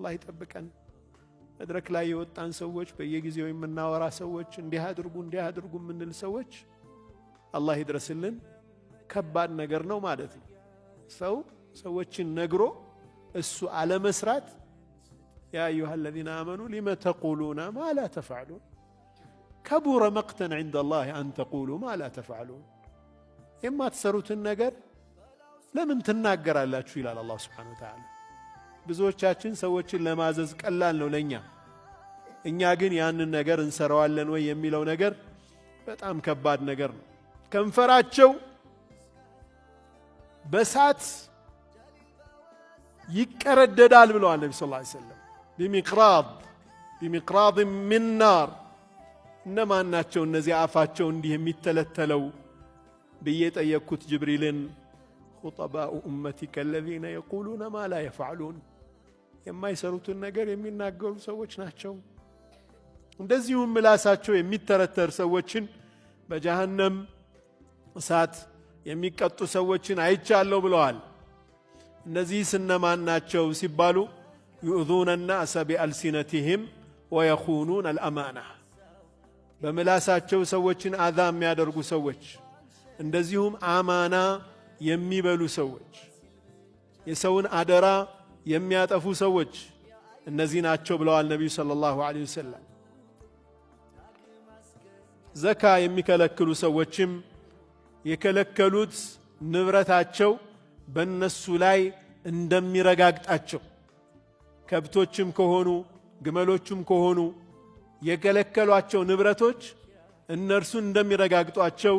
አላህ ይጠብቀን መድረክ ላይ የወጣን ሰዎች በየጊዜው የምናወራ ሰዎች እንዲህ አድርጉ ምንል ሰዎች አላህ ይድረስልን ከባድ ነገር ነው ማለት ነው ሰዎችን ነግሮ እሱ አለ መስራት يا أيها الذين آمنوا لما تقولون ما لا تفعلون كبر مقتا عند الله أن تقولوا ما لا تفعلون إما تسروت النجر لمن تناجر الله شو إلى الله سبحانه وتعالى ብዙዎቻችን ሰዎችን ለማዘዝ ቀላል ነው ለኛ እኛ ግን ያንን ነገር እንሰራዋለን ወይ የሚለው ነገር በጣም ከባድ ነገር ነው ከንፈራቸው በሳት ይቀረደዳል ብለዋል ነብዩ ሰለላሁ ዐለይሂ ወሰለም بمقراض من نار እነማ ናቸው እነዚህ አፋቸው እንዲህ የሚተለተለው በየጠየቁት ጅብሪልን خطباء أمتك الذين يقولون ما لا يفعلون የማይሰሩትን ነገር የሚናገሩ ሰዎች ናቸው እንደዚሁም ምላሳቸው የሚተረተር ሰዎችን በጀሃነም እሳት የሚቀጡ ሰዎችን አይቻለው ብለዋል እነዚህ እነማን ናቸው ሲባሉ يؤذون الناس بألسنتهم ويخونون الأمانة በምላሳቸው ሰዎችን አዛ የሚያደርጉ ሰዎች እንደዚሁም አማና የሚበሉ ሰዎች የሰውን አደራ የሚያጠፉ ሰዎች እነዚህ ናቸው ብለዋል ነብዩ ሰለላሁ ዐለይሂ ወሰለም ዘካ የሚከለክሉ ሰዎችም የከለከሉት ንብረታቸው በእነሱ ላይ እንደሚረጋግጣቸው ከብቶችም ከሆኑ ግመሎችም ከሆኑ የከለከሏቸው ንብረቶች እነርሱን እንደሚረጋግጧቸው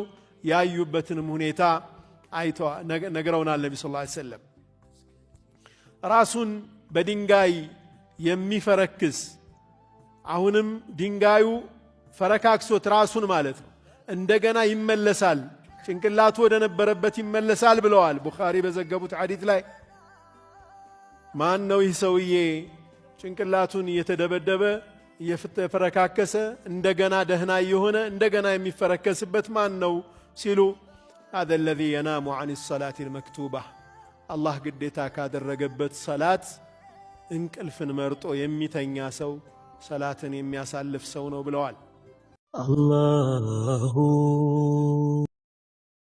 ያዩበትንም ሁኔታ አይተዋ ነገረውናል ነብዩ ሰለላሁ ዐለይሂ ወሰለም ራሱን በድንጋይ የሚፈረክስ አሁንም ድንጋዩ ፈረካክሶት ራሱን ማለት ነው እንደገና ይመለሳል ጭንቅላቱ ወደ ነበረበት ይመለሳል ብለዋል ቡኻሪ በዘገቡት ሐዲስ ላይ ማን ነው ይህ ሰውዬ ጭንቅላቱን እየተደበደበ እየፈረካከሰ እንደገና ደህና የሆነ እንደገና የሚፈረከስበት ማን ነው ሲሉ هذا الذي ينام عن الصلاة المكتوبة الله قديتا كادرقبت صلاة انكلفن مرطو يميتن ياسو صلاة يمياسالف سونو بلوال الله